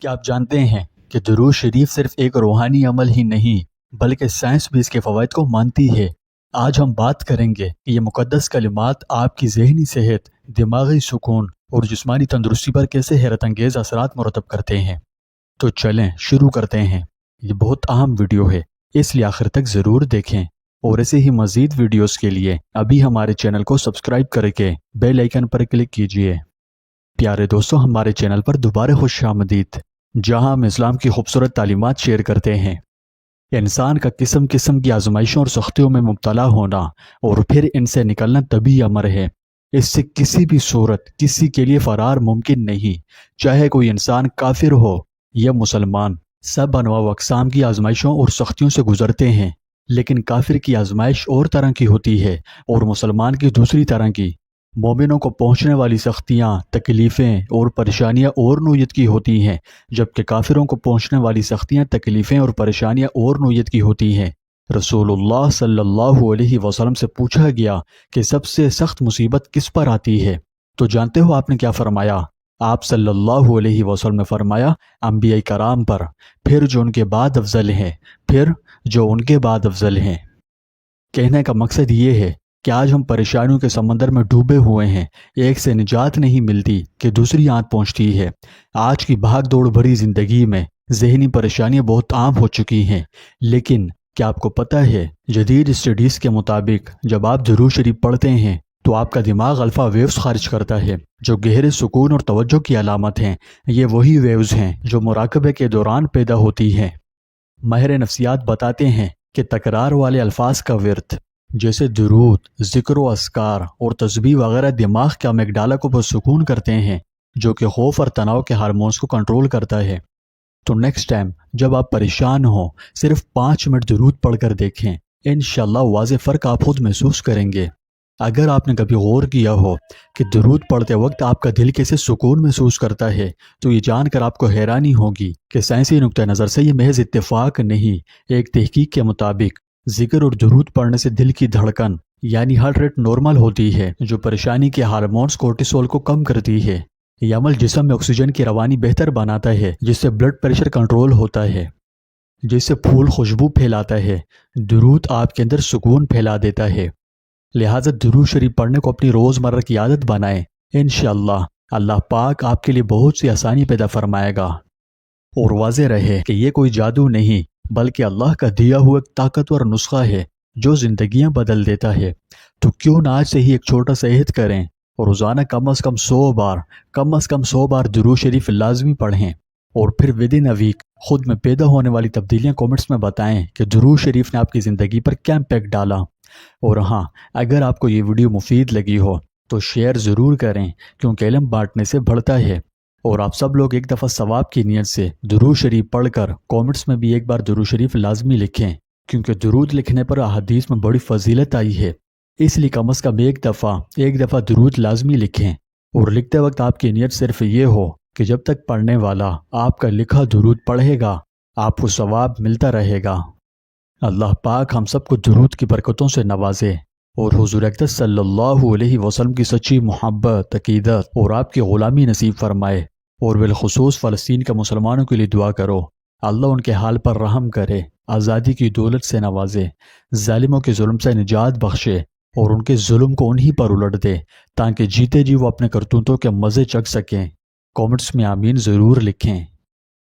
کیا آپ جانتے ہیں کہ درود شریف صرف ایک روحانی عمل ہی نہیں بلکہ سائنس بھی اس کے فوائد کو مانتی ہے۔ آج ہم بات کریں گے کہ یہ مقدس کلمات آپ کی ذہنی صحت، دماغی سکون اور جسمانی تندرستی پر کیسے حیرت انگیز اثرات مرتب کرتے ہیں۔ تو چلیں شروع کرتے ہیں۔ یہ بہت اہم ویڈیو ہے، اس لیے آخر تک ضرور دیکھیں، اور ایسے ہی مزید ویڈیوز کے لیے ابھی ہمارے چینل کو سبسکرائب کر کے بیل آئیکن پر کلک کیجئے۔ پیارے دوستو، ہمارے چینل پر دوبارہ خوش آمدید، جہاں ہم اسلام کی خوبصورت تعلیمات شیئر کرتے ہیں۔ انسان کا قسم قسم کی آزمائشوں اور سختیوں میں مبتلا ہونا اور پھر ان سے نکلنا طبیعی امر ہے۔ اس سے کسی بھی صورت کسی کے لیے فرار ممکن نہیں، چاہے کوئی انسان کافر ہو یا مسلمان۔ سب انواع و اقسام کی آزمائشوں اور سختیوں سے گزرتے ہیں، لیکن کافر کی آزمائش اور طرح کی ہوتی ہے اور مسلمان کی دوسری طرح کی۔ مومنوں کو پہنچنے والی سختیاں، تکلیفیں اور پریشانیاں اور نوعیت کی ہوتی ہیں، جبکہ کافروں کو پہنچنے والی سختیاں، تکلیفیں اور پریشانیاں اور نوعیت کی ہوتی ہیں۔ رسول اللہ صلی اللہ علیہ وسلم سے پوچھا گیا کہ سب سے سخت مصیبت کس پر آتی ہے؟ تو جانتے ہو آپ نے کیا فرمایا؟ آپ صلی اللہ علیہ وسلم نے فرمایا، انبیاء کرام پر، پھر جو ان کے بعد افضل ہیں، پھر جو ان کے بعد افضل ہیں۔ کہنے کا مقصد یہ ہے کہ آج ہم پریشانیوں کے سمندر میں ڈوبے ہوئے ہیں، ایک سے نجات نہیں ملتی کہ دوسری آنت پہنچتی ہے۔ آج کی بھاگ دوڑ بھری زندگی میں ذہنی پریشانیاں بہت عام ہو چکی ہیں، لیکن کیا آپ کو پتہ ہے جدید اسٹڈیز کے مطابق جب آپ درود شریف پڑھتے ہیں تو آپ کا دماغ الفا ویوز خارج کرتا ہے، جو گہرے سکون اور توجہ کی علامت ہیں۔ یہ وہی ویوز ہیں جو مراقبے کے دوران پیدا ہوتی ہیں۔ ماہر نفسیات بتاتے ہیں کہ تکرار والے الفاظ کا ورد جیسے درود، ذکر و اذکار اور تسبیح وغیرہ دماغ کے امیگڈالا کو پرسکون کرتے ہیں، جو کہ خوف اور تناؤ کے ہارمونز کو کنٹرول کرتا ہے۔ تو نیکسٹ ٹائم جب آپ پریشان ہوں، صرف 5 منٹ درود پڑھ کر دیکھیں، انشاءاللہ واضح فرق آپ خود محسوس کریں گے۔ اگر آپ نے کبھی غور کیا ہو کہ درود پڑھتے وقت آپ کا دل کیسے سکون محسوس کرتا ہے، تو یہ جان کر آپ کو حیرانی ہوگی کہ سائنسی نقطہ نظر سے یہ محض اتفاق نہیں۔ ایک تحقیق کے مطابق ذکر اور درود پڑھنے سے دل کی دھڑکن یعنی ہارٹ ریٹ نارمل ہوتی ہے، جو پریشانی کے ہارمونز کورٹیسول کو کم کرتی ہے۔ یہ عمل جسم میں آکسیجن کی روانی بہتر بناتا ہے، جس سے بلڈ پریشر کنٹرول ہوتا ہے، جس سے پھول خوشبو پھیلاتا ہے۔ درود آپ کے اندر سکون پھیلا دیتا ہے، لہٰذا درود شریف پڑھنے کو اپنی روزمرہ کی عادت بنائیں۔ انشاءاللہ اللہ پاک آپ کے لیے بہت سی آسانی پیدا فرمائے گا۔ اور واضح رہے کہ یہ کوئی جادو نہیں بلکہ اللہ کا دیا ہوا ایک طاقتور نسخہ ہے جو زندگیاں بدل دیتا ہے۔ تو کیوں نہ آج سے ہی ایک چھوٹا سا عہد کریں اور روزانہ کم از کم 100 بار درود شریف لازمی پڑھیں، اور پھر ودن اے ویک خود میں پیدا ہونے والی تبدیلیاں کامنٹس میں بتائیں کہ درود شریف نے آپ کی زندگی پر کیا امپیکٹ ڈالا۔ اور ہاں، اگر آپ کو یہ ویڈیو مفید لگی ہو تو شیئر ضرور کریں، کیونکہ علم بانٹنے سے بڑھتا ہے۔ اور آپ سب لوگ ایک دفعہ ثواب کی نیت سے درود شریف پڑھ کر کامنٹس میں بھی ایک بار درود شریف لازمی لکھیں، کیونکہ درود لکھنے پر احادیث میں بڑی فضیلت آئی ہے۔ اس لیے کم از کم ایک دفعہ درود لازمی لکھیں، اور لکھتے وقت آپ کی نیت صرف یہ ہو کہ جب تک پڑھنے والا آپ کا لکھا درود پڑھے گا، آپ کو ثواب ملتا رہے گا۔ اللہ پاک ہم سب کو درود کی برکتوں سے نوازے، اور حضور اقدس صلی اللہ علیہ وسلم کی سچی محبت، عقیدت اور آپ کی غلامی نصیب فرمائے۔ اور بالخصوص فلسطین کے مسلمانوں کے لیے دعا کرو، اللہ ان کے حال پر رحم کرے، آزادی کی دولت سے نوازے، ظالموں کے ظلم سے نجات بخشے، اور ان کے ظلم کو انہی پر الٹ دے تاکہ جیتے جی وہ اپنے کرتوتوں کے مزے چکھ سکیں۔ کامنٹس میں آمین ضرور لکھیں۔